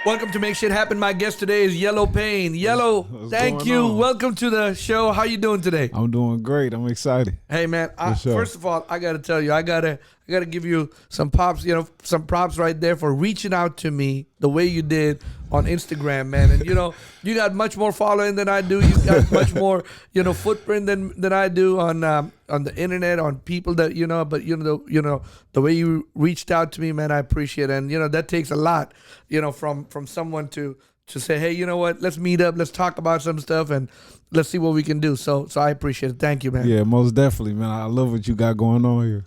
Welcome to Make Shit Happen. My guest today is Yellopain. Yellow, thank you. Welcome to the show. How you doing today? I'm doing great. I'm excited. Hey man, first of all, I gotta tell you, I gotta give you some props. Some props right there for reaching out to me the way you did on Instagram, man. And you got much more following than I do. You got much more, footprint than I do on the internet, on people that But the way you reached out to me, man, I appreciate it. And that takes a lot, from someone to say, hey, you know what? Let's meet up. Let's talk about some stuff and let's see what we can do. So I appreciate it. Thank you, man. Yeah, most definitely, man. I love what you got going on here.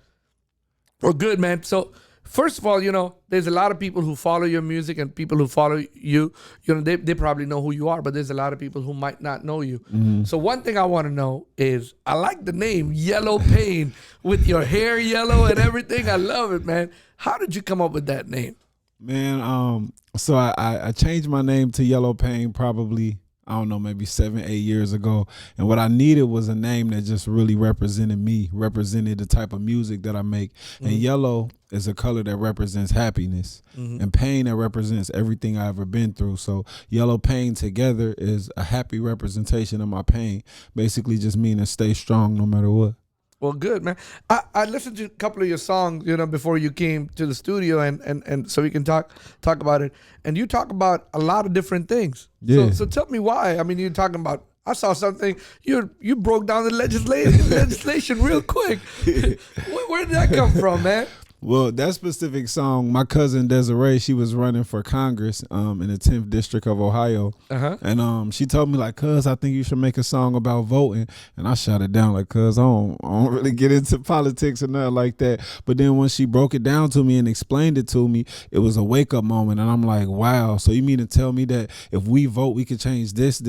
Well, good, man. So first of all, there's a lot of people who follow your music and people who follow you. They probably know who you are, but there's a lot of people who might not know you. Mm-hmm. So one thing I want to know is, I like the name Yellopain with your hair yellow and everything. I love it, man. How did you come up with that name? Man, so I changed my name to Yellopain probably, I don't know, maybe 7-8 years ago. And what I needed was a name that just really represented me, represented the type of music that I make. Mm-hmm. And yellow is a color that represents happiness, mm-hmm. and pain that represents everything I've ever been through. So Yellopain together is a happy representation of my pain, basically just meaning stay strong no matter what. Well, good, man. I listened to a couple of your songs, before you came to the studio, and so we can talk about it. And you talk about a lot of different things. Yeah. So tell me why. I mean, you're talking about, I saw something, you broke down the legislation real quick. Where did that come from, man? Well, that specific song, my cousin Desiree, she was running for Congress in the 10th District of Ohio. Uh-huh. And she told me, like, cuz, I think you should make a song about voting. And I shot it down, like, cuz, I don't really get into politics or nothing like that. But then when she broke it down to me and explained it to me, it was a wake-up moment. And I'm like, wow, so you mean to tell me that if we vote, we could change this,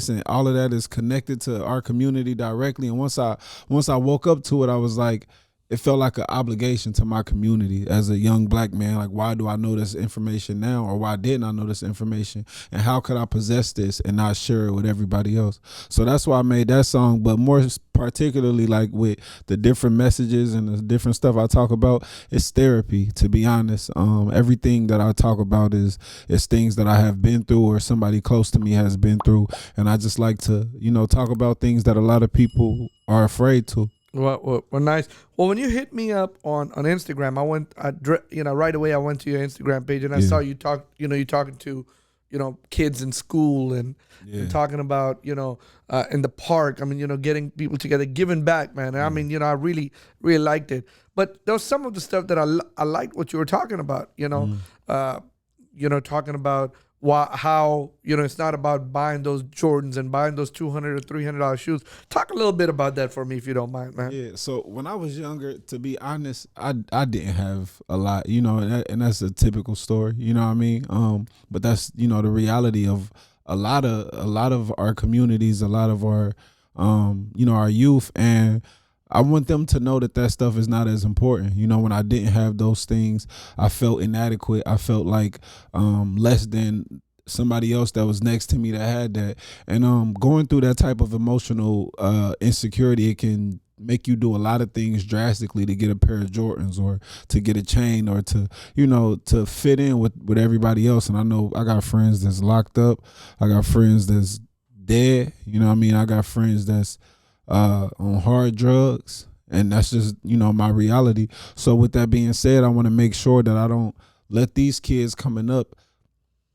and all of that is connected to our community directly? And once I woke up to it, I was like, it felt like an obligation to my community as a young black man. Like, why do I know this information now, or why didn't I know this information? And how could I possess this and not share it with everybody else? So that's why I made that song. But more particularly, like, with the different messages and the different stuff I talk about, it's therapy, to be honest. Everything that I talk about is things that I have been through or somebody close to me has been through. And I just like to, talk about things that a lot of people are afraid to. Well, nice. Well, when you hit me up on Instagram, right away I went to your Instagram page and I saw you you're talking to, kids in school and talking about, in the park. I mean, getting people together, giving back, man. I mean, I really, really liked it. But there was some of the stuff that I liked what you were talking about, talking about how it's not about buying those Jordans and buying those $200 or $300 shoes. Talk a little bit about that for me, if you don't mind, man. Yeah. So when I was younger, to be honest, I didn't have a lot, and that's a typical story. You know what I mean? But that's the reality of a lot of our communities, a lot of our our youth, and I want them to know that stuff is not as important. When I didn't have those things, I felt inadequate. I felt like less than somebody else that was next to me that had that. And going through that type of emotional insecurity, it can make you do a lot of things drastically to get a pair of Jordans or to get a chain or to, to fit in with everybody else. And I know I got friends that's locked up. I got friends that's dead. I got friends that's on hard drugs, and that's just my reality. So with that being said, I want to make sure that I don't let these kids coming up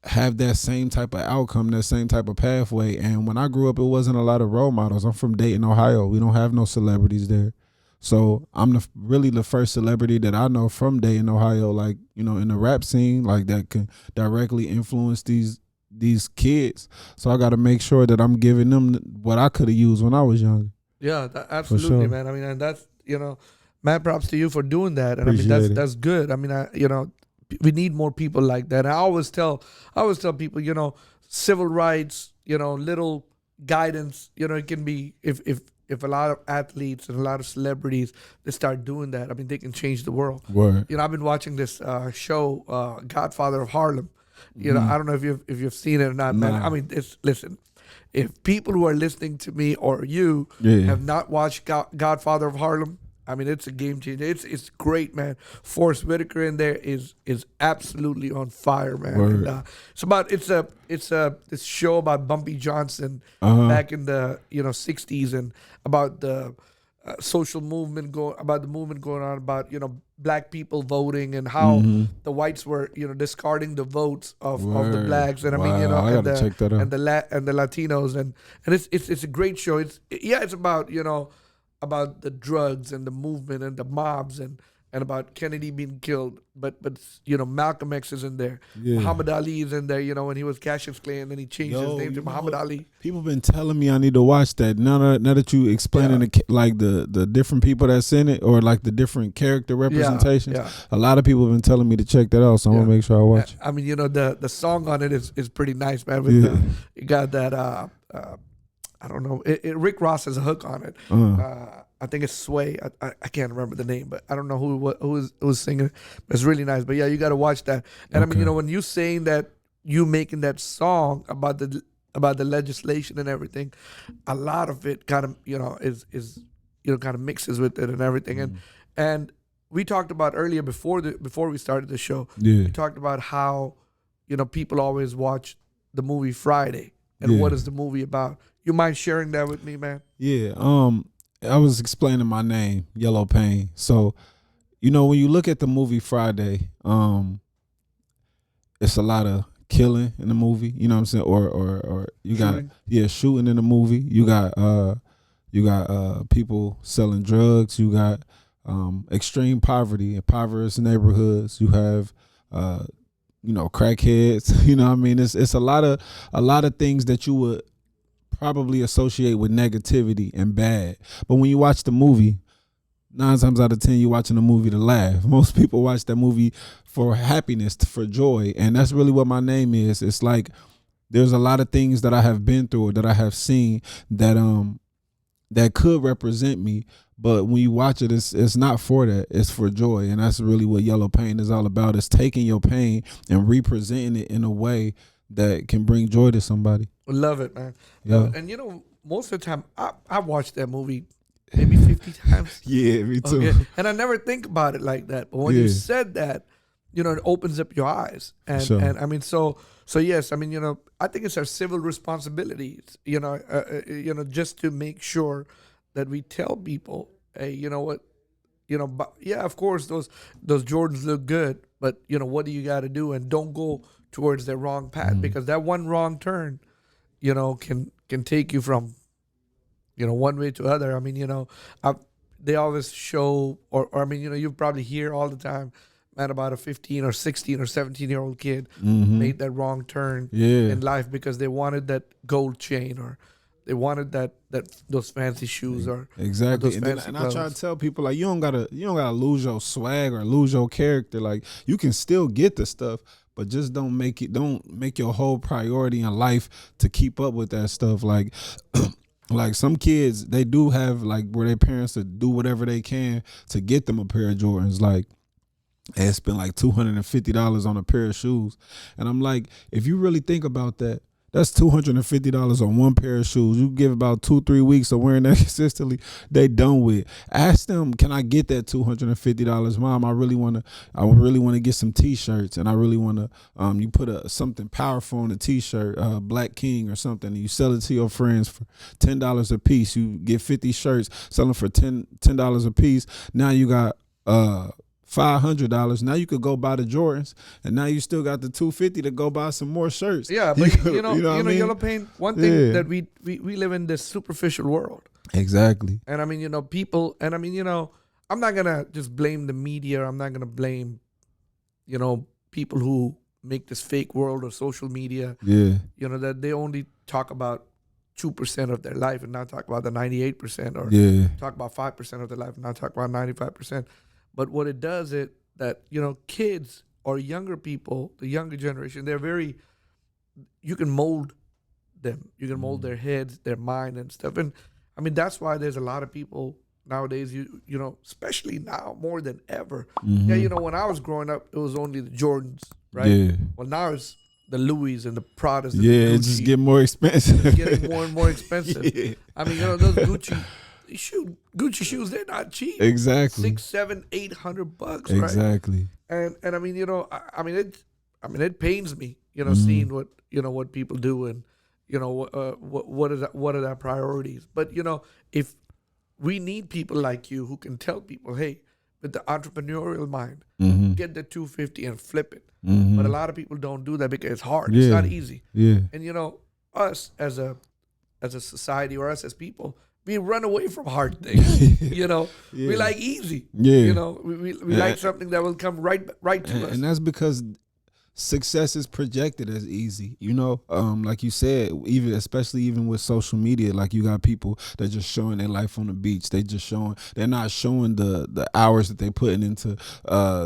have that same type of outcome, that same type of pathway. And when I grew up, it wasn't a lot of role models. I'm from Dayton, Ohio. We don't have no celebrities there. So I'm really the first celebrity that I know from Dayton, Ohio, like, in the rap scene, like, that can directly influence these kids. So I got to make sure that I'm giving them what I could have used when I was younger. Yeah, absolutely, sure. Man. I mean, and that's, mad props to you for doing that. And Appreciate I mean, that's good. I mean, we need more people like that. And I always tell people, civil rights, little guidance, it can be, if a lot of athletes and a lot of celebrities, they start doing that, I mean, they can change the world. Word. I've been watching this show, Godfather of Harlem. I don't know if you've seen it or not, man. I mean, listen. If people who are listening to me or you have not watched Godfather of Harlem, I mean, it's a game changer. It's great, man. Forrest Whitaker in there is absolutely on fire, man. Word. And, it's this show about Bumpy Johnson back in the 60s, and about the social movement about the movement going on about black people voting, and how the whites were discarding the votes of the blacks, and I mean I and gotta check that out. and the Latinos, and it's a great show. It's about about the drugs and the movement and the mobs, and about Kennedy being killed, but Malcolm X is in there. Yeah. Muhammad Ali is in there, when he was Cassius Clay, and then he changed his name to Muhammad Ali. People been telling me I need to watch that. Now that you explaining the different people that's in it, or like the different character representations, a lot of people have been telling me to check that out. So I'm gonna make sure I watch it. I mean, the song on it is pretty nice, man. With you got that I don't know. Rick Ross has a hook on it. I think it's Sway. I can't remember the name, but I don't know who was singing it. But it's really nice. But yeah, you got to watch that. And I mean, when you saying that, you making that song about the legislation and everything, a lot of it kind of is kind of mixes with it and everything. And we talked about earlier before we started the show. Yeah. We talked about how people always watch the movie Friday, and what is the movie about? You mind sharing that with me, man? Yeah. I was explaining my name, Yellopain. So, when you look at the movie Friday, it's a lot of killing in the movie. You know what I'm saying? Or you shooting. Got shooting in the movie. You got people selling drugs. You got extreme poverty, impoverished neighborhoods. You have crackheads. You know what I mean? It's a lot of things that you would probably associate with negativity and bad. But when you watch the movie, 9 times out of 10, you're watching the movie to laugh. Most people watch that movie for happiness, for joy. And that's really what my name is. It's like there's a lot of things that I have been through, or that I have seen, that could represent me. But when you watch it, it's not for that. It's for joy. And that's really what Yellopain is all about. It's taking your pain and representing it in a way that can bring joy to somebody. Love it, man. Yeah. And most of the time, I watched that movie maybe 50 times. Yeah, me too. Okay. And I never think about it like that. But when you said that, it opens up your eyes. And sure. And I mean, so yes, I mean, I think it's our civil responsibilities, just to make sure that we tell people, hey, you know what, but yeah, of course those Jordans look good, but what do you got to do? And don't go towards the wrong path, because that one wrong turn, can take you from, one way to other. I mean, they always show, or I mean, you probably hear all the time, man, about a 15 or 16 or 17-year-old kid made that wrong turn in life because they wanted that gold chain, or they wanted those fancy shoes, or exactly. Or those and I try to tell people, like, you don't gotta lose your swag or lose your character. Like, you can still get the stuff, but just don't make your whole priority in life to keep up with that stuff. Like, like some kids, they do have, like, where their parents to do whatever they can to get them a pair of Jordans. Like, they spend like $250 on a pair of shoes. And I'm like, if you really think about that, that's $250 on one pair of shoes. You give about 2-3 weeks of wearing that consistently, they done with. Ask them, can I get that $250? Mom, I really want to get some t-shirts, and I really want to, you put something powerful on a t-shirt, Black King or something, and you sell it to your friends for $10 a piece. You get 50 shirts, sell them for $10 a piece. Now you got $500. Now you could go buy the Jordans, and now you still got the $250 to go buy some more shirts. Yeah, but you know Yellowpain. One thing that we live in this superficial world. Exactly. And I mean, people, and I mean, I'm not gonna just blame the media. I'm not gonna blame, people who make this fake world of social media. Yeah. That they only talk about 2% of their life and not talk about the 98%, or talk about 5% of their life and not talk about 95%. But what it does is that, kids or younger people, the younger generation, you can mold them. You can mold their heads, their mind and stuff. And I mean, that's why there's a lot of people nowadays, especially now more than ever. Mm-hmm. Yeah, when I was growing up, it was only the Jordans, right? Yeah. Well, now it's the Louis and the Pradas. And the Gucci. It's just getting more expensive. It's getting more and more expensive. Yeah. I mean, those Gucci shoot, Gucci shoes, they're not cheap. Exactly. $600, $700, $800, right? Exactly. And I mean, it pains me, Mm-hmm. seeing what people do, and what are their priorities. But if we need people like you who can tell people, hey, with the entrepreneurial mind, Mm-hmm. get the 250 and flip it. Mm-hmm. But a lot of people don't do that because it's hard. Yeah. It's not easy. Yeah. And us as a society, or us as people, we run away from hard things. Yeah. We like easy. Yeah. We like something that will come right to us. And that's because success is projected as easy, like you said, especially even with social media, like you got people that just showing their life on the beach. They're not showing the hours that they putting into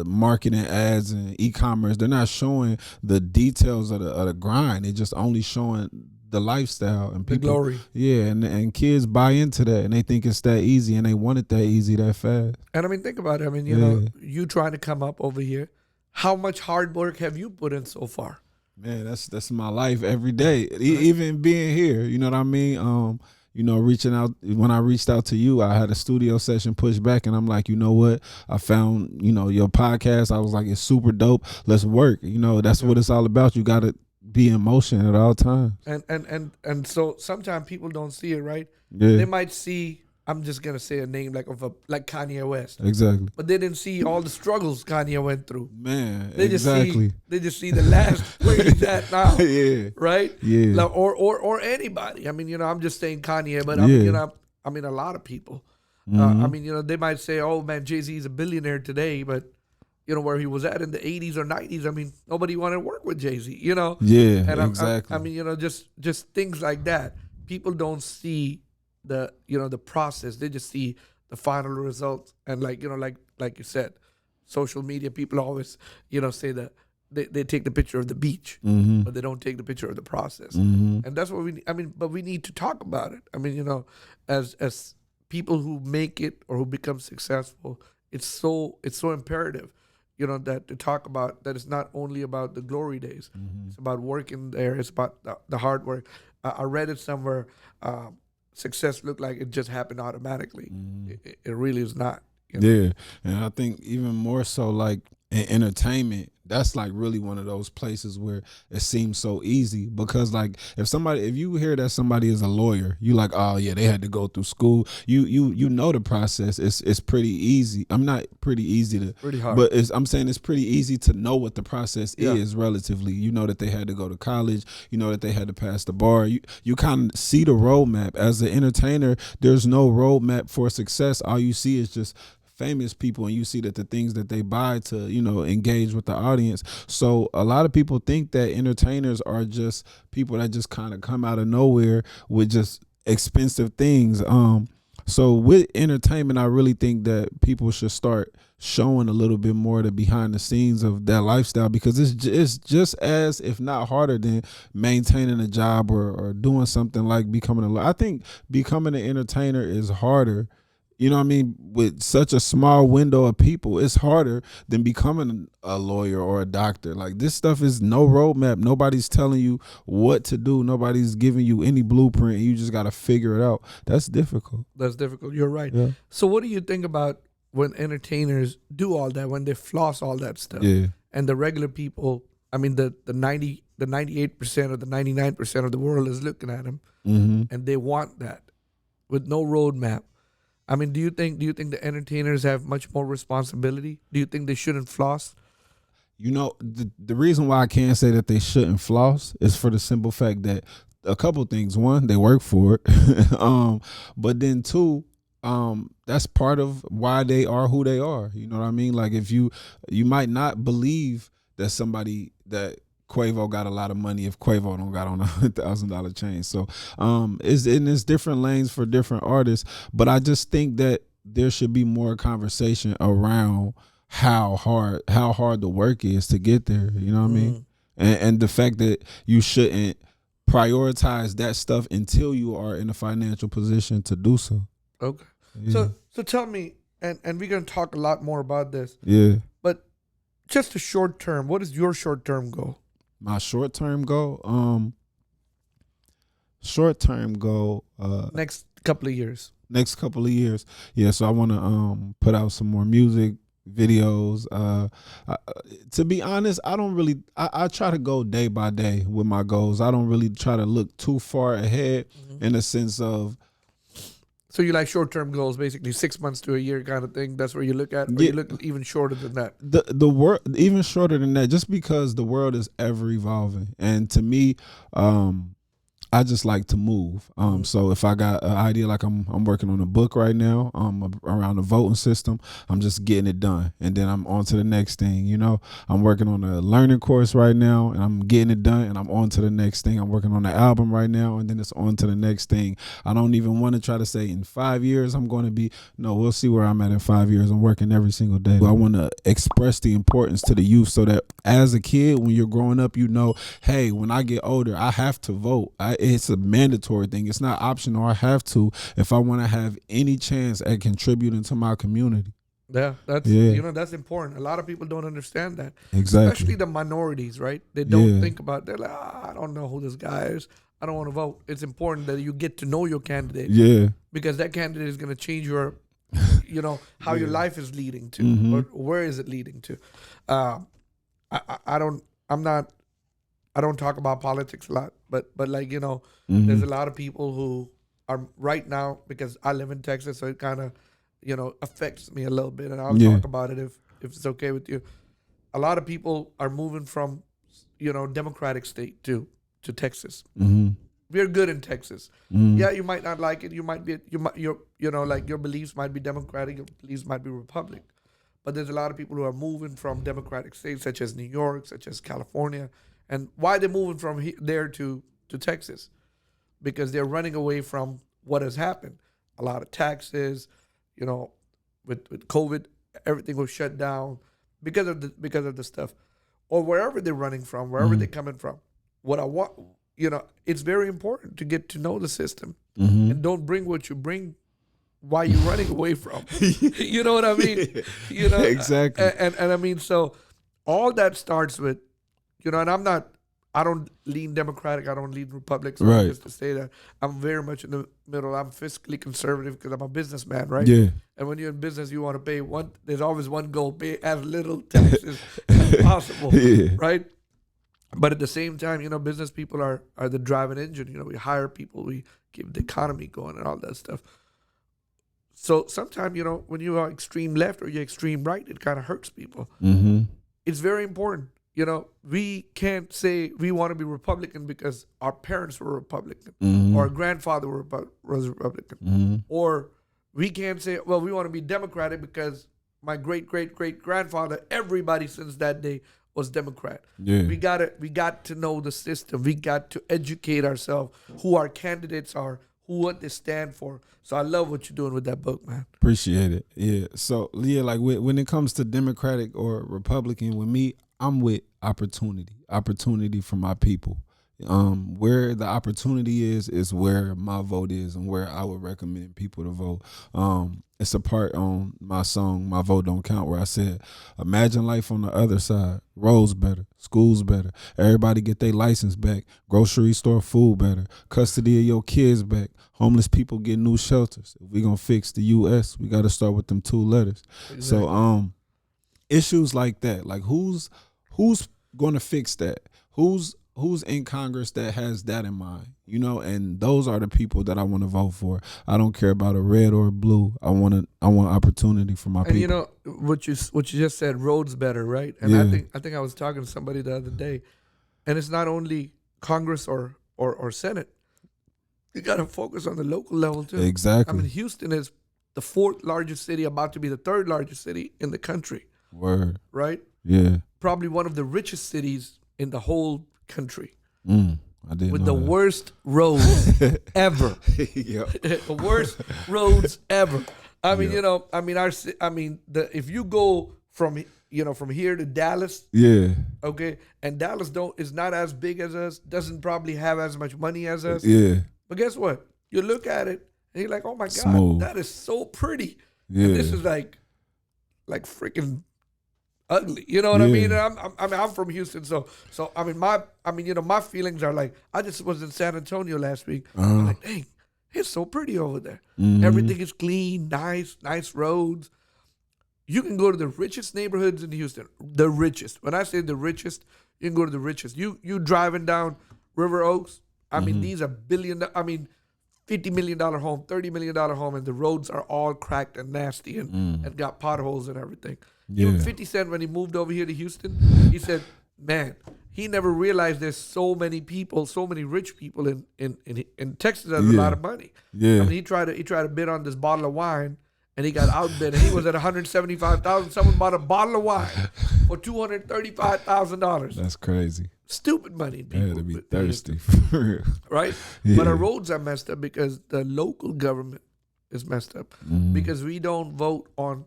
marketing, ads, and e-commerce. They're not showing the details of the grind. They're just only showing the lifestyle and people, the glory. Yeah, and kids buy into that, and they think it's that easy, and they want it that easy, that fast. And I mean, think about it. I mean, you trying to come up over here. How much hard work have you put in so far? Man, that's my life every day. Even being here, you know what I mean? Reaching out, when I reached out to you, I had a studio session pushed back, and I'm like, you know what? I found, your podcast. I was like, it's super dope. Let's work. That's what it's all about. You got to be in motion at all times. And so sometimes people don't see it, right? Yeah. They might see, I'm just gonna say a name like Kanye West. Exactly. But they didn't see all the struggles Kanye went through. Man, they exactly. They just see the last where he's at now. Yeah. Right? Yeah. Like, or anybody. I mean, I'm just saying Kanye, but I mean a lot of people. Mm-hmm. I mean, they might say, oh man, Jay-Z is a billionaire today, but where he was at in the 80s or 90s, I mean, nobody wanted to work with Jay-Z, Yeah, and exactly. I mean, just things like that. People don't see the process. They just see the final results. And like you said, social media, people always say that they take the picture of the beach, mm-hmm. but they don't take the picture of the process. Mm-hmm. And that's what but we need to talk about it. I mean, as people who make it or who become successful, it's so imperative, that to talk about that. It's not only about the glory days. Mm-hmm. It's about working there. It's about the hard work. I read it somewhere. Success looked like it just happened automatically. Mm-hmm. It really is not. Yeah, and I think even more so, like in entertainment, that's like really one of those places where it seems so easy, because like if you hear that somebody is a lawyer, you like, oh yeah, they had to go through school. You know the process. It's pretty easy. I'm not pretty easy to pretty hard, but I'm saying it's pretty easy to know what the process is relatively. You know that they had to go to college. You know that they had to pass the bar. You kind of see the roadmap. As an entertainer, there's no roadmap for success. All you see is just famous people, and you see that the things that they buy to engage with the audience. So a lot of people think that entertainers are just people that just kind of come out of nowhere with just expensive things. So with entertainment, I really think that people should start showing a little bit more the behind the scenes of that lifestyle, because it's just as, if not harder, than maintaining a job or doing something like becoming I think becoming an entertainer is harder. You know what I mean? With such a small window of people, it's harder than becoming a lawyer or a doctor. Like, this stuff is no roadmap. Nobody's telling you what to do. Nobody's giving you any blueprint. You just got to figure it out. That's difficult. You're right. Yeah. So what do you think about when entertainers do all that, when they floss all that stuff? Yeah. And the regular people, I mean, the 98% or the 99% of the world is looking at them, Mm-hmm. and they want that with no roadmap. I mean, do you think the entertainers have much more responsibility? Do you think they shouldn't floss? The reason why I can't say that they shouldn't floss is for the simple fact that a couple things. One, they work for it. But then two, that's part of why they are who they are. You know what I mean? Like, if you might not believe that that Quavo got a lot of money if Quavo don't got on $1,000 chain. So it's different lanes for different artists, but I just think that there should be more conversation around how hard the work is to get there. You know what I mean? And the fact that you shouldn't prioritize that stuff until you are in a financial position to do so. Okay. Yeah. So tell me, and we're gonna talk a lot more about this. Yeah. But just a short term, what is your short term goal? My short-term goal, Next couple of years. next couple of years. Yeah, so I want to put out some more music videos. To be honest, I don't really. I try to go day by day with my goals. I don't really try to look too far ahead in the sense of. So you like short-term goals, basically 6 months to a year kind of thing. That's where you look at, or you look even shorter than that. The world even shorter than that, just because the world is ever evolving, and to me, I just like to move. So if I got an idea, like I'm working on a book right now, around the voting system, I'm just getting it done, and then I'm on to the next thing. You know, I'm working on a learning course right now, and I'm getting it done, and I'm on to the next thing. I'm working on an album right now, and then it's on to the next thing. I don't even want to try to say in 5 years I'm going to be. No, we'll see where I'm at in 5 years. I'm working every single day. I want to express the importance to the youth, so that as a kid, when you're growing up, you know, hey, when I get older, I have to vote. It's a mandatory thing. It's not optional. I have to if I want to have any chance at contributing to my community. Yeah, that's important. A lot of people don't understand that. Exactly. Especially the minorities, right? They don't think about. They're like, I don't know who this guy is. I don't want to vote. It's important that you get to know your candidate. Yeah. Because that candidate is going to change your, how your life is leading to, or where is it leading to. I don't talk about politics a lot, but like, there's a lot of people who are right now, because I live in Texas, so it kind of, affects me a little bit, and I'll talk about it if it's okay with you. A lot of people are moving from, Democratic state to Texas. We're good in Texas. Yeah, you might not like it. Your beliefs might be Democratic, your beliefs might be Republican. But there's a lot of people who are moving from Democratic states, such as New York, such as California. And why they're moving from there to Texas? Because they're running away from what has happened. A lot of taxes, with COVID, everything was shut down because of the stuff. Or wherever they're running from, wherever they're coming from. What I want, it's very important to get to know the system. And don't bring what you bring while you're running away from. You know what I mean? Exactly. And I mean, so all that starts with, and I don't lean Democratic, I don't lean Republican, so right. Just to say that. I'm very much in the middle. I'm fiscally conservative because I'm a businessman, right? Yeah. And when you're in business, you want to pay there's always one goal, pay as little taxes as possible, right? But at the same time, business people are the driving engine. We hire people, we keep the economy going and all that stuff. So sometimes, when you are extreme left or you're extreme right, it kind of hurts people. It's very important. We can't say we want to be Republican because our parents were Republican or our grandfather was Republican. Or we can't say, well, we want to be Democratic because my great-great-great-grandfather, everybody since that day was Democrat. Yeah. We got to know the system. We got to educate ourselves, who our candidates are, what they stand for. So I love what you're doing with that book, man. Appreciate it. Yeah. So, like when it comes to Democratic or Republican, with me, I'm with opportunity for my people. Where the opportunity is where my vote is and where I would recommend people to vote. It's a part on my song, My Vote Don't Count, where I said, imagine life on the other side. Roads better, schools better, everybody get their license back, grocery store food better, custody of your kids back, homeless people get new shelters. If we gonna fix the U.S., we got to start with them 2 letters. Exactly. So issues like that, like who's going to fix that? Who's in Congress that has that in mind? And those are the people that I want to vote for. I don't care about a red or a blue. I want opportunity for my people. And what you just said, roads better, right? And yeah. I think I was talking to somebody the other day, and it's not only Congress or Senate. You got to focus on the local level too. Exactly. I mean, Houston is the 4th largest city, about to be the 3rd largest city in the country. Word. Right? Yeah. Probably one of the richest cities in the whole country. I didn't with know the that. worst roads ever. The worst roads ever. I mean, if you go from here to Dallas, okay, and Dallas is not as big as us, doesn't probably have as much money as us. Yeah. But guess what? You look at it and you're like, oh my God, Smooth. that is so pretty. Yeah. And this is like freaking ugly. You know what I mean? And I'm from Houston, so my feelings are like, I just was in San Antonio last week. I'm like, dang, It's so pretty over there. Mhm. Everything is clean, nice roads. You can go to the richest neighborhoods in Houston. The richest. When I say the richest, you can go to the richest. You driving down River Oaks. I mean, these are $50 million home, $30 million home, and the roads are all cracked and nasty and got potholes and everything. Even 50 Cent, when he moved over here to Houston, he said, man, he never realized there's so many people, so many rich people in Texas that have a lot of money. Yeah. I mean, he tried to bid on this bottle of wine, and he got outbid, and he was at $175,000. Someone bought a bottle of wine for $235,000. That's crazy. Stupid money. They had to be thirsty. Right? Yeah. But our roads are messed up because the local government is messed up because we don't vote on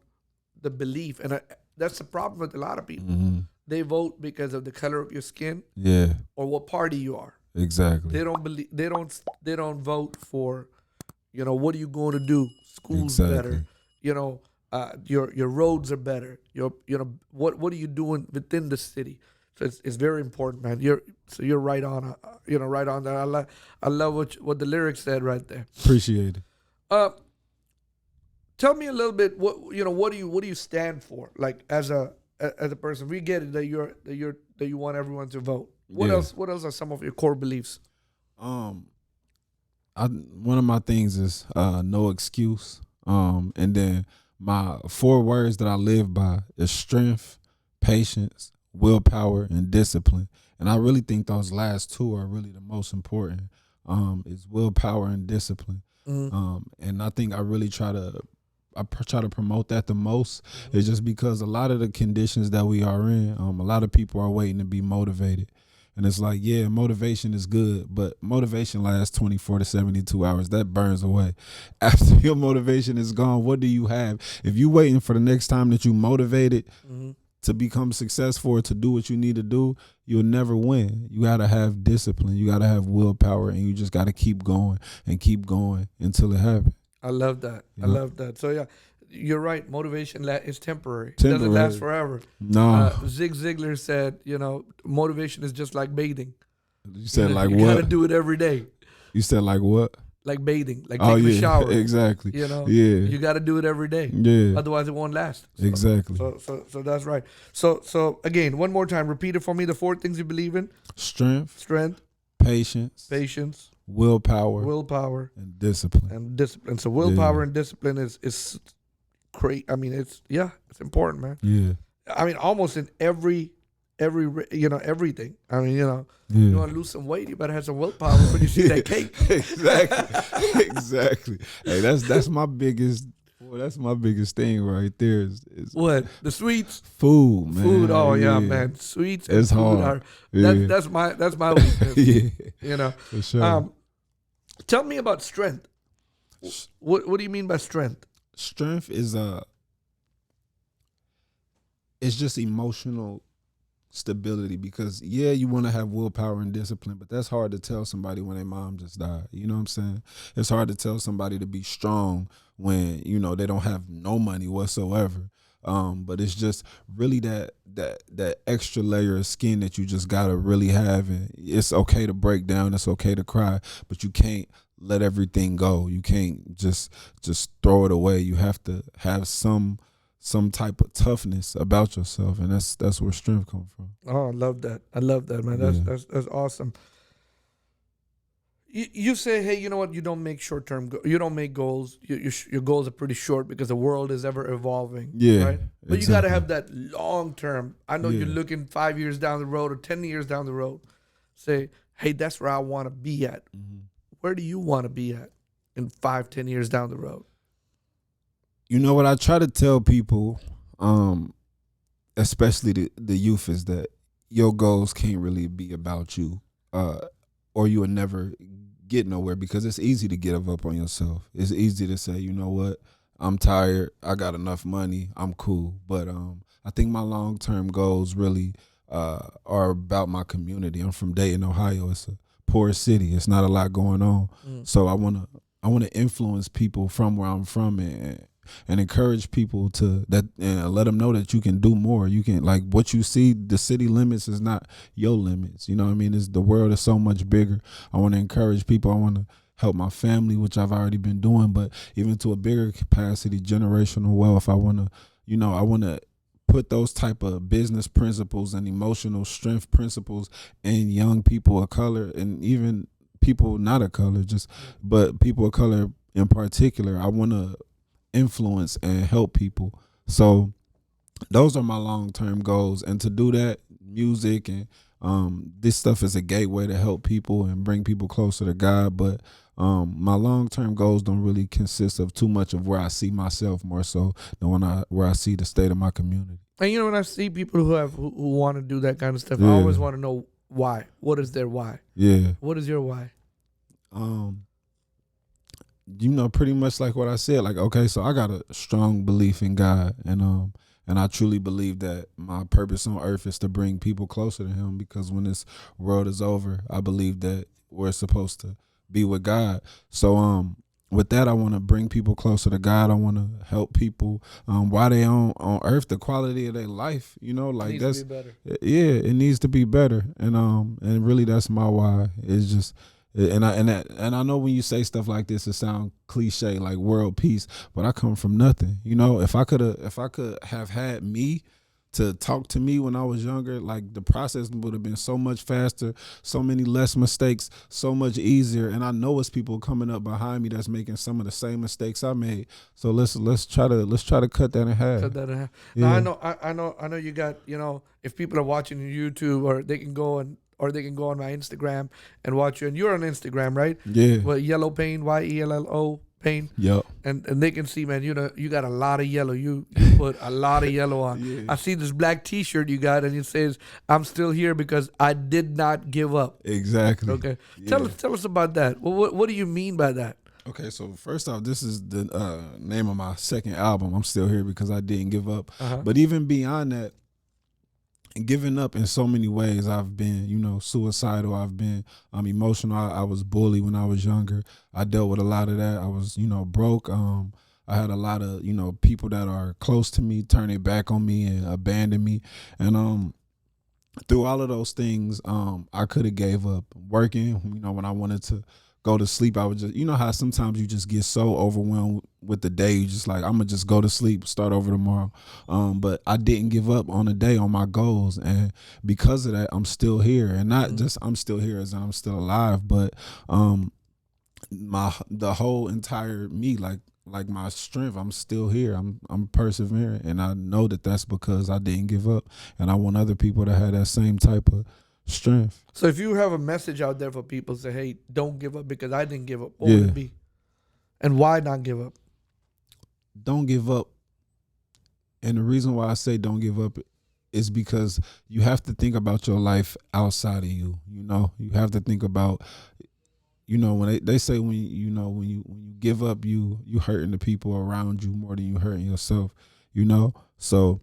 the belief. And that's the problem with a lot of people. They vote because of the color of your skin or what party you are. Exactly. They don't vote for, what are you going to do? School's better. Your roads are better. What are you doing within the city? So it's very important, man. You're right on. Right on there. I love what the lyrics said right there. Appreciate it. Tell me a little bit. What do you stand for? Like as a person, we get it that you want everyone to vote. What else? What else are some of your core beliefs? One of my things is no excuse. And then my 4 words that I live by is strength, patience, willpower, and discipline. And I really think those last 2 are really the most important. Is willpower and discipline. And I think I really try to promote that the most. It's just because a lot of the conditions that we are in, a lot of people are waiting to be motivated. And it's like, yeah, motivation is good, but motivation lasts 24 to 72 hours. That burns away. After your motivation is gone, what do you have? If you're waiting for the next time that you motivated to become successful or to do what you need to do, you'll never win. You got to have discipline. You got to have willpower, and you just got to keep going until it happens. I love that. I love that. So, yeah, you're right. Motivation is temporary. It Temporary. doesn't last forever. No. Zig Ziglar said, motivation is just like bathing. You said like you what? You got to do it every day. You said like what? Like bathing, like taking a shower. Exactly. Yeah. You got to do it every day. Yeah. Otherwise, it won't last. Exactly. So that's right. So again, one more time, repeat it for me. The 4 things you believe in: strength, patience, willpower, and discipline. So willpower and discipline is great. I mean, it's important, man. Yeah. I mean, almost in everything. I mean, you want to lose some weight, you better have some willpower when you see that cake. Exactly. Hey, that's my biggest. Well, that's my biggest thing right there. Is what? The sweets, food, man. Food. Oh yeah, man. Sweets. And it's food hard. That's my weakness. Yeah. For sure. Tell me about strength. What do you mean by strength? Strength is it's just emotional stability, because you want to have willpower and discipline, but that's hard to tell somebody when their mom just died. You know what I'm saying? It's hard to tell somebody to be strong when they don't have no money whatsoever. But it's just really that extra layer of skin that you just gotta really have. And it's okay to break down, it's okay to cry, but you can't let everything go. You can't just throw it away. You have to have some type of toughness about yourself, and that's where strength comes from. Oh, I love that, man. That's awesome. You say, hey, you know what? You don't make you don't make goals. Your goals are pretty short because the world is ever evolving. Yeah, right. But exactly. You got to have that long term. I know you're looking 5 years down the road or 10 years down the road. Say, hey, that's where I want to be at. Where do you want to be at in 5-10 years down the road? You know what I try to tell people, especially the youth, is that your goals can't really be about you, or you will never get nowhere, because it's easy to give up on yourself. It's easy to say, you know what, I'm tired, I got enough money, I'm cool. But I think my long-term goals really are about my community. I'm from Dayton, Ohio. It's a poor city. It's not a lot going on. So I want to influence people from where I'm from, and encourage people to that, and let them know that you can do more. You can, like, what you see, the city limits is not your limits. You know what I mean? The world is so much bigger. I want to encourage people. I want to help my family, which I've already been doing, but even to a bigger capacity, generational wealth. I want to, I want to put those type of business principles and emotional strength principles in young people of color, and even people not of color, but people of color in particular. I want to influence and help people. So those are my long-term goals, and to do that, music and this stuff is a gateway to help people and bring people closer to God. But my long-term goals don't really consist of too much of where I see myself, more so than where I see the state of my community. And when I see people who want to do that kind of stuff, I Yeah. always want to know why. What is their why? Yeah. What is your why? Pretty much like what I said. Like, okay, so I got a strong belief in God, and I truly believe that my purpose on earth is to bring people closer to Him, because when this world is over, I believe that we're supposed to be with God. So with that, I want to bring people closer to God. I want to help people while they on earth, the quality of their life, like Needs to be better. Yeah, it needs to be better. And really that's my why. It's just, and I know when you say stuff like this, it sounds cliche, like world peace, but I come from nothing. If I could have had me to talk to me when I was younger, like the process would have been so much faster, so many less mistakes, so much easier. And I know it's people coming up behind me that's making some of the same mistakes I made. So let's try to cut that in half. Cut that in half. Yeah. Now, I know you got, if people are watching YouTube, or they can go on my Instagram and watch you. And you're on Instagram, right? Yeah. Well, Yellopain, YELLO Pain. Yep. And they can see, man, you got a lot of yellow. You put a lot of yellow on. Yeah. I see this black T-shirt you got, and it says, "I'm still here because I did not give up." Exactly. Okay. Yeah. Tell us about that. What do you mean by that? Okay, so first off, this is the name of my second album. I'm still here because I didn't give up. Uh-huh. But even beyond that, giving up in so many ways. I've been, suicidal. I've been emotional. I was bullied when I was younger. I dealt with a lot of that. I was, broke. I had a lot of, people that are close to me turn their back on me and abandon me. And through all of those things, I could have gave up working. When I wanted to go to sleep, I would just, how sometimes you just get so overwhelmed with the day, you just like, I'm gonna just go to sleep, start over tomorrow. But I didn't give up on a day on my goals, and because of that, I'm still here. And not just I'm still here as I'm still alive, but the whole entire me, like my strength, I'm still here. I'm persevering, and I know that that's because I didn't give up, and I want other people to have that same type of strength. So if you have a message out there for people, say, hey, don't give up because I didn't give up, what would it be? And why not give up? Don't give up. And the reason why I say don't give up is because you have to think about your life outside of you. You have to think about, when they say when you give up, you hurting the people around you more than you hurting yourself. So.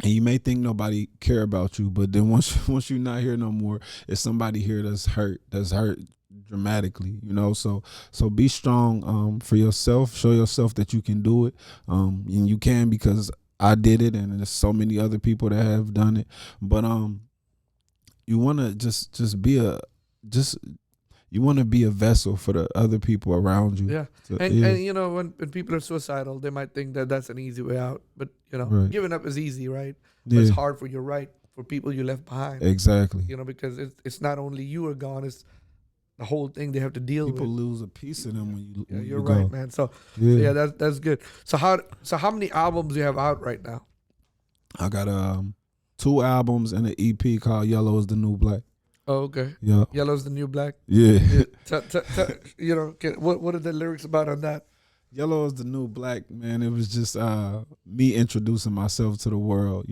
And you may think nobody care about you, but then once you're not here no more, it's somebody here that's hurt dramatically, So be strong for yourself. Show yourself that you can do it, and you can, because I did it, and there's so many other people that have done it. But you want to you want to be a vessel for the other people around you. Yeah. And when people are suicidal, they might think that that's an easy way out. But, Right. Giving up is easy, right? But Yeah. it's hard for for people you left behind. Exactly. Because it's not only you are gone, it's the whole thing they have to deal People with. lose a piece of them when you You're go. right, man. So that's good. So how many albums do you have out right now? I got 2 albums and an EP called Yellow is the New Black. Oh, okay. Yeah. Yellow's the New Black. Yeah. What are the lyrics about on that? Yellow is the New Black, man. It was just me introducing myself to the world.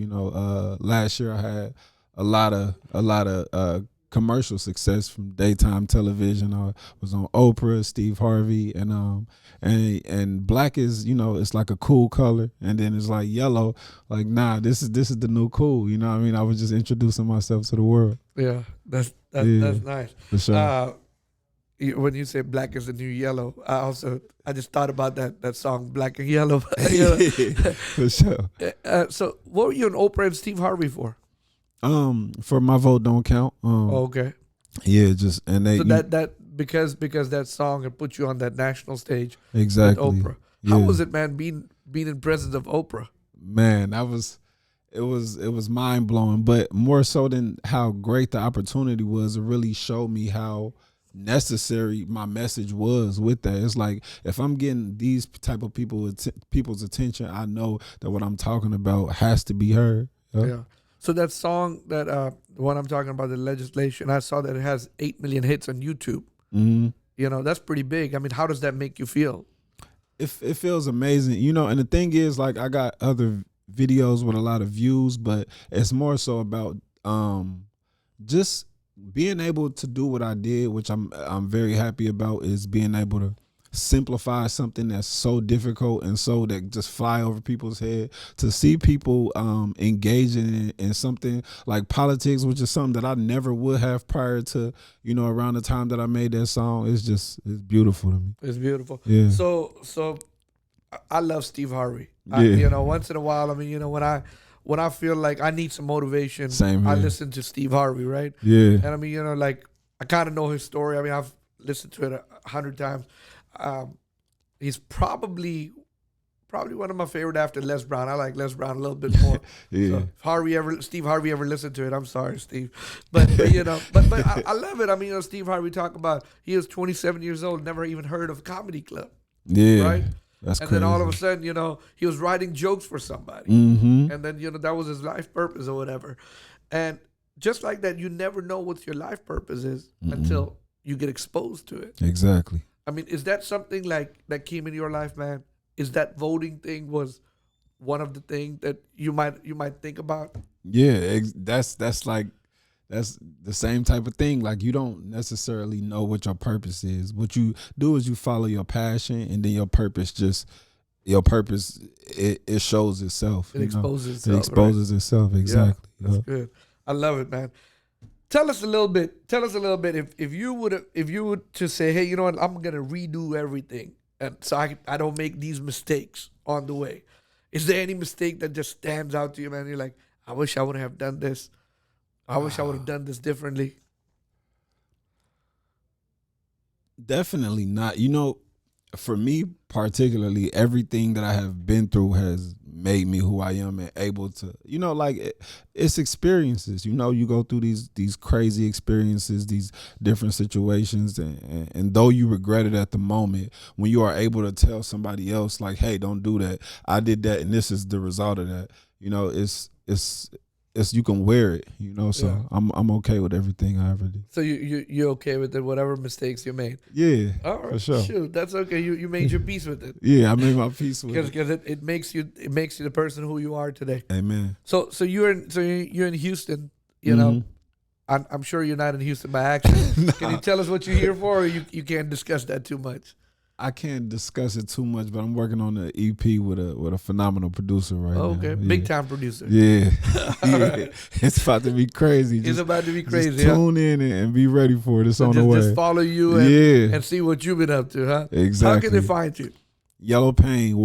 Last year I had a lot of commercial success from daytime television. I was on Oprah, Steve Harvey, and black is, it's like a cool color, and then it's like yellow, like, nah, this is the new cool. You know what I mean? I was just introducing myself to the world. Yeah, that's nice. For sure. When you say black is the new yellow, I just thought about that song Black and Yellow. For sure. So what were you on Oprah and Steve Harvey for? For My Vote Don't Count. Okay. Yeah, just and they. So that because that song had put you on that national stage Exactly. with Oprah. How was it, man, being in presence of Oprah? Man, it was mind blowing, but more so than how great the opportunity was, it really showed me how necessary my message was with that. It's like if I'm getting these type of people's attention, I know that what I'm talking about has to be heard. Yeah. So that song that the one I'm talking about, the legislation, I saw that it has 8 million hits on YouTube. Mm-hmm. You know, that's pretty big. I mean, how does that make you feel? It feels amazing, you know. And the thing is, like, I got other videos with a lot of views, but it's more so about just being able to do what I did, which I'm very happy about, is being able to simplify something that's so difficult and so that just fly over people's head. To see people engaging in something like politics, which is something that I never would have prior to, you know, around the time that I made that song. It's beautiful to me. It's beautiful. Yeah. So I love Steve Harvey. Yeah. You know, once in a while, I mean, you know, when I feel like I need some motivation, Same I here. listen to Steve Harvey, right? Yeah. And I mean, you know, like, I kind of know his story. I mean, I've listened to it 100 times. He's probably one of my favorite after Les Brown. I like Les Brown a little bit more. Yeah. So Steve Harvey ever listened to it? I'm sorry, Steve, but you know, but I love it. I mean, you know, Steve Harvey talk about he was 27 years old, never even heard of a comedy club. Yeah. Right. That's and crazy. then all of a sudden, you know, he was writing jokes for somebody, Mm-hmm. and then, you know, that was his life purpose or whatever. And just like that, you never know what your life purpose is until you get exposed to it. Exactly. I mean, is that something like that came in your life, man? Is that voting thing was one of the things that you might think about? Yeah, that's the same type of thing. Like, you don't necessarily know what your purpose is. What you do is you follow your passion, and then your purpose it shows itself. It exposes itself. It exposes itself. Exactly. Yeah, that's good. I love it, man. Tell us a little bit. If you would to say, hey, you know what, I'm gonna redo everything, and so I don't make these mistakes on the way. Is there any mistake that just stands out to you, man? You're like, I wish I would have done this. I wish I would have done this differently. Definitely not. You know, for me particularly, everything that I have been through has made me who I am and able to, you know, like, it's experiences. You know, you go through these crazy experiences, these different situations, and though you regret it at the moment, when you are able to tell somebody else, like, hey, don't do that, I did that, and this is the result of that, you know, it's you can wear it, you know. So yeah. I'm okay with everything I ever did. So you're okay with it, whatever mistakes you made. Yeah, all right, for sure. Shoot, that's okay. You made your peace with it. Yeah, I made my peace with it because it makes you the person who you are today. Amen. So you're in Houston, you know. I'm sure you're not in Houston by accident. Nah. Can you tell us what you're here for, or you can't discuss that too much? I can't discuss it too much, but I'm working on an EP with a phenomenal producer right now. Okay, big time producer. Yeah, yeah. It's about to be crazy. It's about to be crazy. Just tune in and be ready for it. It's on the way. Just follow you and see what you've been up to, huh? Exactly. How can they find you? Yellopain,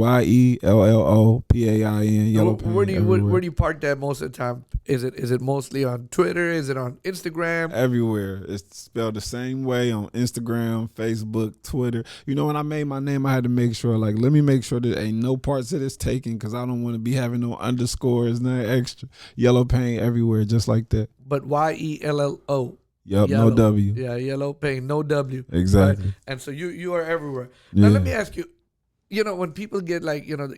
YELLOPAIN. Yellopain. Where do you park that most of the time? Is it mostly on Twitter? Is it on Instagram? Everywhere. It's spelled the same way on Instagram, Facebook, Twitter. You know, when I made my name, I had to make sure, like, let me make sure there ain't no parts of this taken, because I don't want to be having no underscores, nothing extra. Yellopain everywhere, just like that. But YELLO. Yep, Yellow. No W. Yeah, Yellopain, no W. Exactly. Right? And so you are everywhere. Now let me ask you. You know, when people get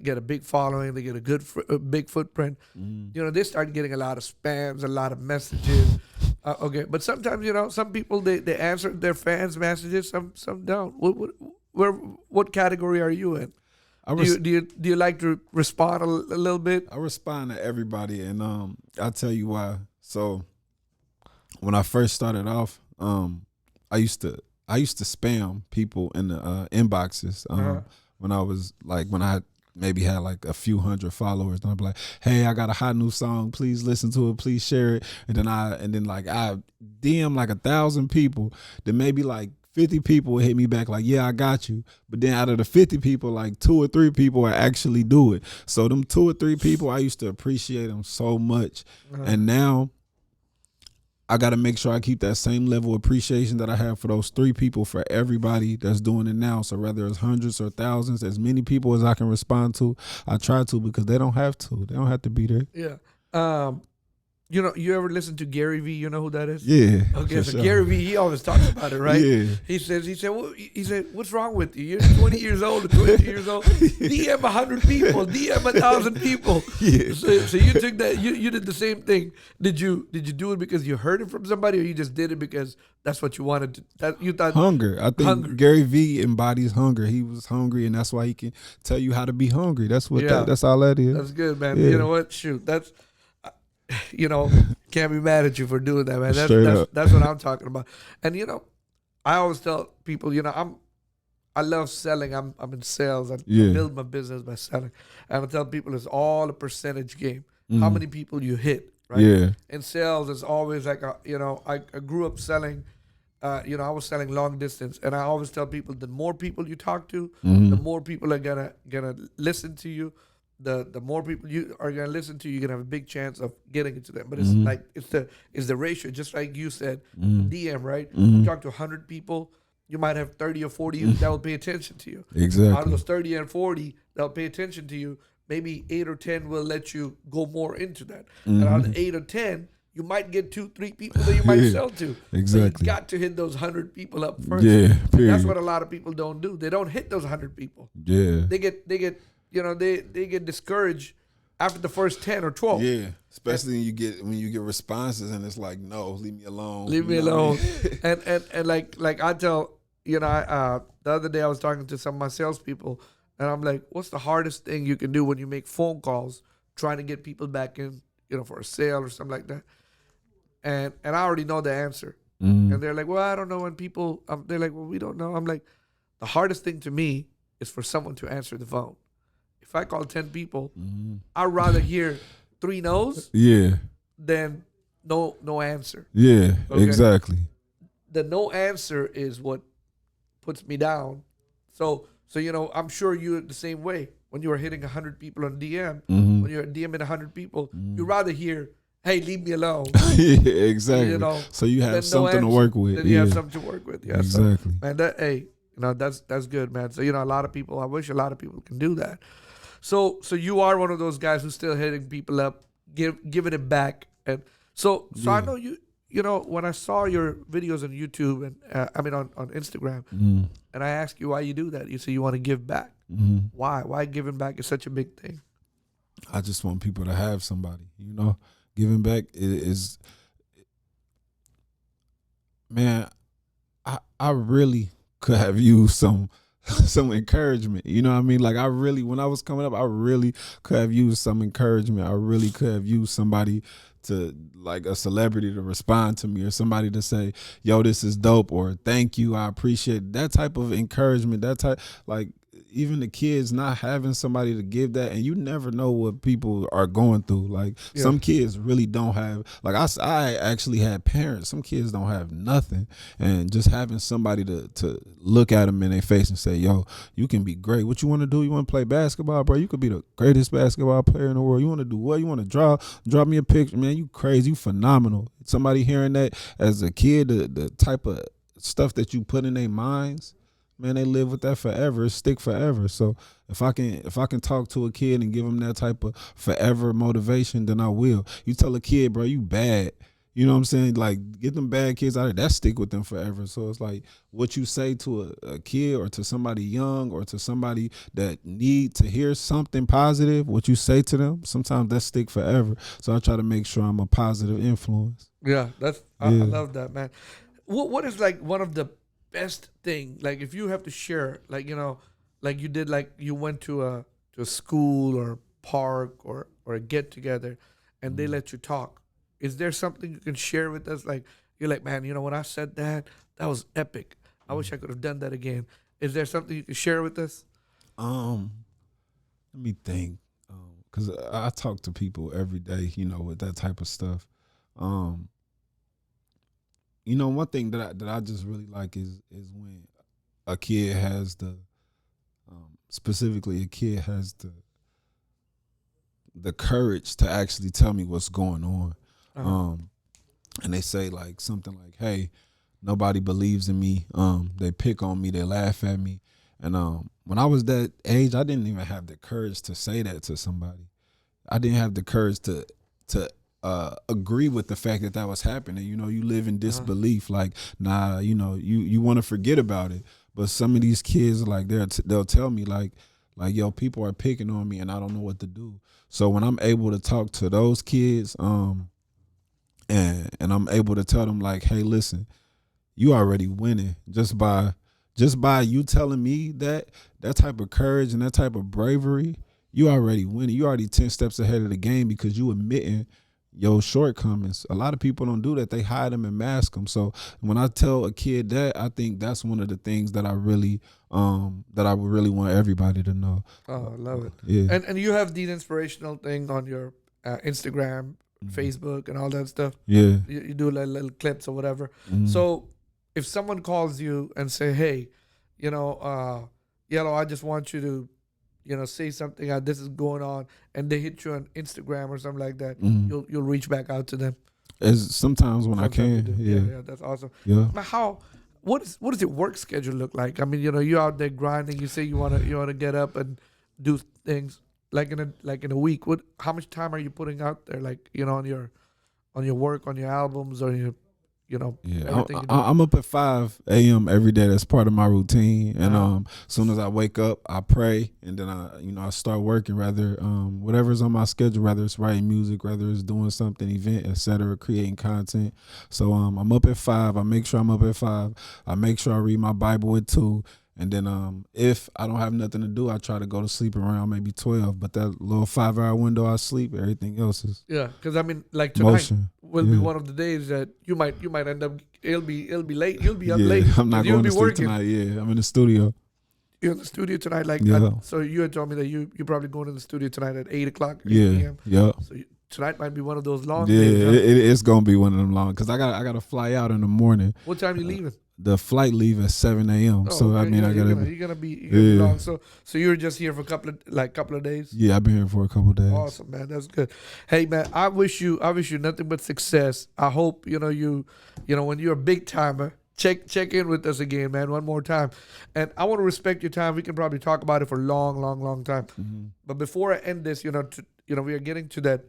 get a big following, they get a big footprint, you know, they start getting a lot of spams, a lot of messages. Okay, but sometimes, you know, some people, they answer their fans' messages, some don't. What category are you in? Do you like to respond a little bit? I respond to everybody, and I'll tell you why. So when I first started off, I used to spam people in the inboxes. When I maybe had like a few hundred followers, and I'd be like, hey, I got a hot new song, please listen to it, please share it. And then I DM like 1,000 people. Then maybe like 50 people would hit me back like, yeah, I got you. But then out of the 50 people, like 2 or 3 people would actually do it. So them 2 or 3 people, I used to appreciate them so much. And now I got to make sure I keep that same level of appreciation that I have for those 3 people for everybody that's doing it now. So whether it's hundreds or thousands, as many people as I can respond to, I try to, because they don't have to. They don't have to be there. Yeah. You ever listen to Gary Vee? You know who that is? Yeah. Okay, so sure. Gary Vee, he always talks about it, right? Yeah. He said, what's wrong with you? You're 20 years old or 22 years old. DM 100 people, DM 1,000 people. Yeah. So you took that, you did the same thing. Did you do it because you heard it from somebody, or you just did it because that's what you wanted to? That you thought hunger. I think hunger. Gary Vee embodies hunger. He was hungry, and that's why he can tell you how to be hungry. That's what. Yeah. That's all that is. That's good, man. Yeah. You know what? Shoot, that's. Can't be mad at you for doing that, man. That's what I'm talking about. And I always tell people, I love selling. I'm in sales. I build my business by selling. And I tell people it's all a percentage game. How many people you hit, right? Yeah. In sales, it's always like I grew up selling. I was selling long distance, and I always tell people the more people you talk to, the more people are gonna listen to you. The more people you are gonna listen to, you're gonna have a big chance of getting it to them. But it's like it's the ratio, just like you said, DM, right? You talk to 100 people, you might have 30 or 40 that will pay attention to you. Exactly. Out of those 30 and 40 that'll pay attention to you, maybe 8 or 10 will let you go more into that. And out of 8 or 10, you might get 2-3 people that you might sell to. Exactly. So you got to hit those 100 people up first. Yeah. And that's what a lot of people don't do. They don't hit those 100 people. Yeah. They get they get discouraged after the first 10 or 12. Yeah, especially when you get responses and it's like, no, leave me alone. Leave me alone. and like I tell, the other day I was talking to some of my salespeople, and I'm like, what's the hardest thing you can do when you make phone calls trying to get people back in, for a sale or something like that? And I already know the answer. And they're like, well, I don't know. When people, they're like, well, we don't know. I'm like, the hardest thing to me is for someone to answer the phone. If I call 10 people, I'd rather hear 3 no's than no answer. Yeah, okay? Exactly. The no answer is what puts me down. So I'm sure you're the same way. When you are hitting 100 people on DM, when you're DMing 100 people, you'd rather hear, hey, leave me alone. Yeah, exactly. So you have something to work with. Then you have something to work with. Yeah, exactly. So, man, that's good, man. So, a lot of people, I wish a lot of people can do that. So you are one of those guys who's still hitting people up, giving it back. And so I know you when I saw your videos on YouTube and on Instagram, and I asked you why you do that, you say you want to give back. Why giving back is such a big thing? I just want people to have somebody, giving back is man, I really could have used some encouragement. You know what I mean? Like when I was coming up, I really could have used some encouragement. I really could have used somebody to, like a celebrity, to respond to me, or somebody to say, yo, this is dope, or thank you, I appreciate it. That type of encouragement, that type, like even the kids not having somebody to give that, and you never know what people are going through. Like some kids really don't have, like I actually had parents, some kids don't have nothing, and just having somebody to look at them in their face and say, yo, you can be great. What you want to do? You want to play basketball, bro? You could be the greatest basketball player in the world. You want to do what? You want to draw me a picture? Man, you crazy, you phenomenal. Somebody hearing that as a kid, the type of stuff that you put in their minds, man, they live with that forever. It stick forever. So if I can talk to a kid and give them that type of forever motivation, then I will. You tell a kid, bro, you bad. You know what I'm saying? Like, get them bad kids out of that, stick with them forever. So it's like what you say to a kid, or to somebody young, or to somebody that need to hear something positive, what you say to them, sometimes that stick forever. So I try to make sure I'm a positive influence. Yeah, I love that, man. What is like one of the best thing, like if you have to share, like like you did, like you went to a school or park or a get together, and they let you talk. Is there something you can share with us? Like you're like, man, when I said that was epic. I wish I could have done that again. Is there something you can share with us? Let me think, because I talk to people every day, with that type of stuff. One thing that I just really like is when a kid has specifically a kid has the courage to actually tell me what's going on. and they say like something like, "Hey, nobody believes in me. They pick on me, they laugh at me." And when I was that age, I didn't even have the courage to say that to somebody. I didn't have the courage to agree with the fact that that was happening. You know, you live in disbelief. Like, nah, you know, you want to forget about it. But some of these kids, like, they'll tell me like, yo, people are picking on me and I don't know what to do. So when I'm able to talk to those kids, and I'm able to tell them like, hey, listen, you already winning just by you telling me that type of courage and that type of bravery, you already winning. You already 10 steps ahead of the game because you admitting your shortcomings. A lot of people don't do that. They hide them and mask them. So when I tell a kid that, I think that's one of the things that I really that I would really want everybody to know. Oh, I love it. Yeah. And you have these inspirational thing on your Instagram, Facebook, and all that stuff. Yeah. You do like little clips or whatever. Mhm. So if someone calls you and say, hey, Yellow, I just want you to, say something, this is going on, and they hit you on Instagram or something like that, you'll reach back out to them. As sometimes when I Sometimes can. you do. Yeah. Yeah, that's awesome. Yeah. Now, what does your work schedule look like? I mean, you're out there grinding. You say you wanna get up and do things like in a week. How much time are you putting out there? Like, on your work, on your albums, or your Yeah, everything you do? I'm up at 5 a.m. every day. That's part of my routine. And Uh-huh. as soon as I wake up, I pray, and then I start working. Rather, whatever's on my schedule, whether it's writing music, whether it's doing something, event, etc., creating content. So I'm up at 5. I make sure I'm up at 5. I make sure I read my Bible at 2. And then if I don't have nothing to do, I try to go to sleep around maybe 12. But that little 5-hour window I sleep, everything else is Yeah, because I mean, like tonight motion. will be Yeah. one of the days that you might end up. It'll be late. You'll be up Yeah, late. I'm not 'cause you'll going be to sleep working. tonight. Yeah, I'm in the studio. You're in the studio tonight, like Yeah. so. You had told me that you're probably going to the studio tonight at 8 o'clock, 8 Yeah, p.m. yeah. So tonight might be one of those long Yeah, days. Huh? it's gonna be one of them long because I got to fly out in the morning. What time you leaving? The flight leave at 7 a.m. Oh, so I okay, mean, I gotta. you're gonna be Yeah. long. So you're just here for a couple of days. Yeah, I've been here for a couple of days. Awesome, man. That's good. Hey, man, I wish you nothing but success. I hope you when you're a big timer, check in with us again, man, one more time. And I want to respect your time. We can probably talk about it for a long, long, long time. Mm-hmm. But before I end this, we are getting to that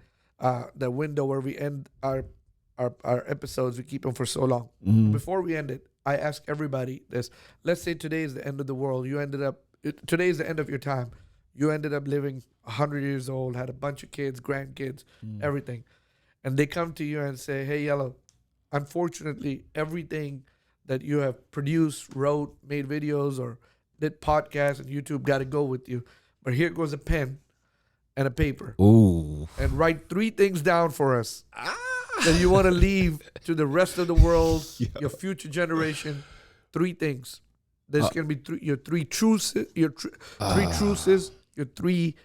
window where we end our episodes. We keep them for so long. Mm-hmm. Before we end it, I ask everybody this. Let's say today is the end of the world. Today is the end of your time. You ended up living 100 years old, had a bunch of kids, grandkids, everything. And they come to you and say, hey, Yellow, unfortunately, everything that you have produced, wrote, made videos, or did podcasts and YouTube got to go with you. But here goes a pen and a paper. Ooh. And write 3 things down for us that you want to leave to the rest of the world, your future generation. 3 things. There's going to be your 3 truths, your 3 truths, your 3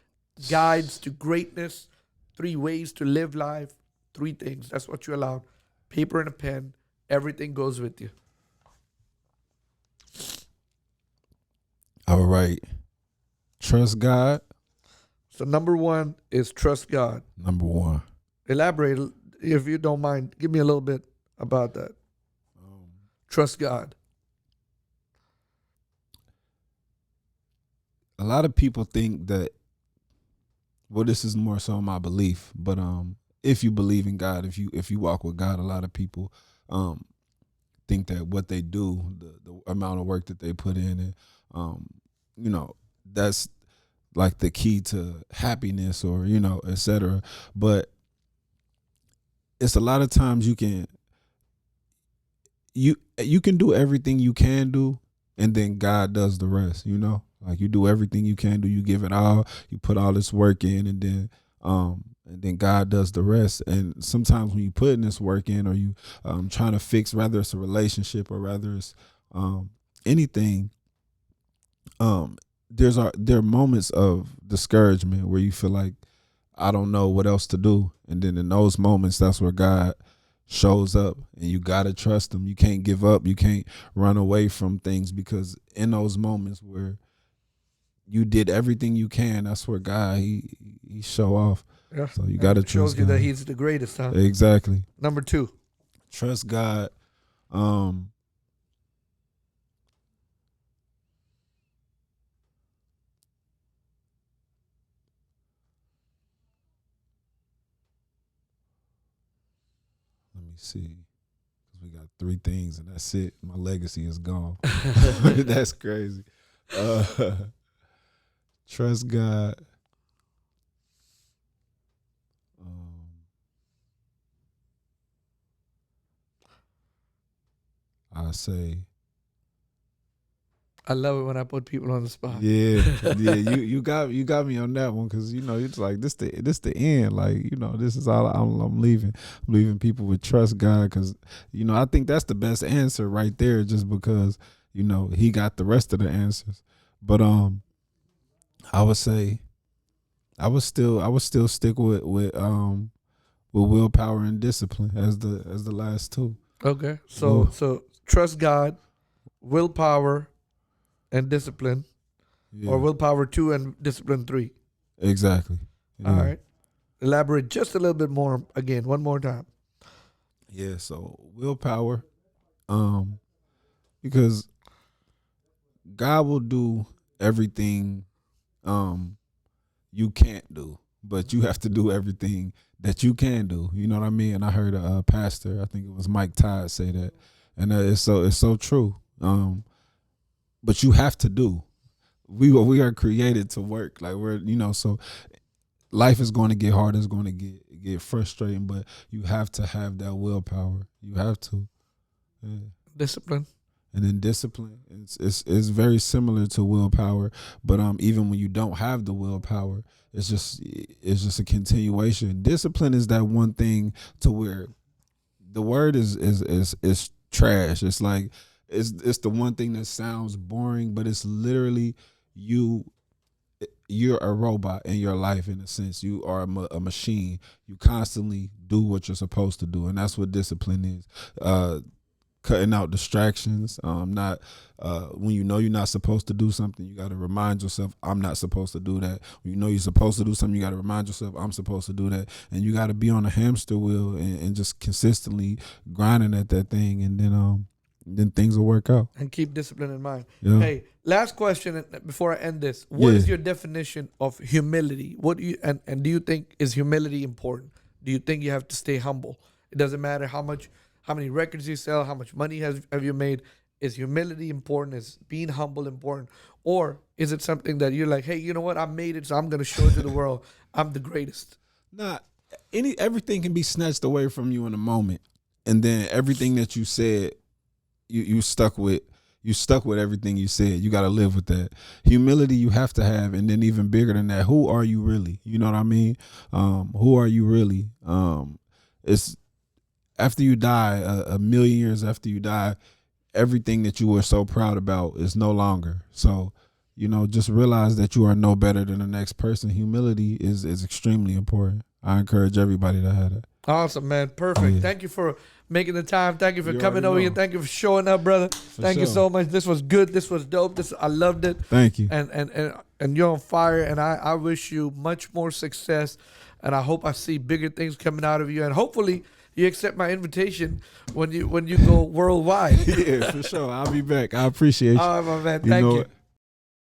guides to greatness, 3 ways to live life, 3 things. That's what you allowed. Paper and a pen. Everything goes with you. All right. Trust God. So number 1 is trust God. Number 1. Elaborate, if you don't mind. Give me a little bit about that. Trust God. A lot of people think that, well, this is more so my belief, but if you believe in God, if you walk with God, a lot of people think that what they do, the amount of work that they put in, and that's like the key to happiness, or etc. But it's a lot of times you can do everything you can do, and then God does the rest. Like, you do everything you can do, you give it all, you put all this work in, and then God does the rest. And sometimes when you put this work in, or you trying to fix, whether it's a relationship or whether it's anything, there are moments of discouragement where you feel like, I don't know what else to do. And then in those moments, that's where God shows up, and you gotta trust him. You can't give up. You can't run away from things, because in those moments where you did everything you can, that's where God he show off. Yeah. So you gotta It shows trust you God. that he's the greatest, huh? Exactly. Number 2. Trust God. Let me see. We got 3 things and that's it. My legacy is gone. That's crazy. Trust God. I say, I love it when I put people on the spot. yeah. You got me on that one because it's like this the end. Like this is all I'm leaving. I'm leaving people with trust God because I think that's the best answer right there. Just because he got the rest of the answers. But I would say I would still stick with willpower and discipline as the last 2. Okay, so trust God, willpower, and discipline, or willpower 2 and discipline 3. Exactly. Yeah. All right, elaborate just a little bit more again, one more time. Yeah. So willpower, because God will do everything, you can't do, but you have to do everything that you can do. You know what I mean? And I heard a pastor, I think it was Mike Todd, say that, and it's so true. But you have to do. We are created to work. Like we're so life is going to get hard. It's going to get frustrating, but you have to have that willpower. You have to. Yeah. Discipline. And then discipline, it's very similar to willpower, but even when you don't have the willpower, it's just a continuation. Discipline is that one thing to where the word is trash. It's like it's the one thing that sounds boring, but it's literally you're a robot in your life. In a sense, you are a machine. You constantly do what you're supposed to do, and that's what discipline is. Cutting out distractions. Not when you're not supposed to do something, you got to remind yourself, I'm not supposed to do that. When you're supposed to do something, you got to remind yourself, I'm supposed to do that. And you got to be on a hamster wheel and just consistently grinding at that thing, and then things will work out. And keep discipline in mind. Yeah. Hey, last question before I end this. What is your definition of humility? What do you and do you think is humility important? Do you think you have to stay humble? It doesn't matter how many records you sell, how much money have you made. Is humility important? Is being humble important? Or is it something that you're like, hey, you know what? I made it, so I'm going to show it to the world. I'm the greatest. Everything can be snatched away from you in a moment. And then everything that you said, you stuck with everything you said. You got to live with that. Humility you have to have. And then even bigger than that, who are you really? You know what I mean? Who are you really? It's after you die, a million years after you die, everything that you were so proud about is no longer. So, just realize that you are no better than the next person. Humility is extremely important. I encourage everybody to have that. Awesome, man. Perfect. Oh, yeah. Thank you for making the time. Thank you for coming over here. Thank you for showing up, brother. Thank you so much. This was good. This was dope. I loved it. Thank you. And you're on fire. And I wish you much more success. And I hope I see bigger things coming out of you. And hopefully you accept my invitation when you go worldwide. Yeah, for sure. I'll be back. I appreciate you. All right, my man. Thank you.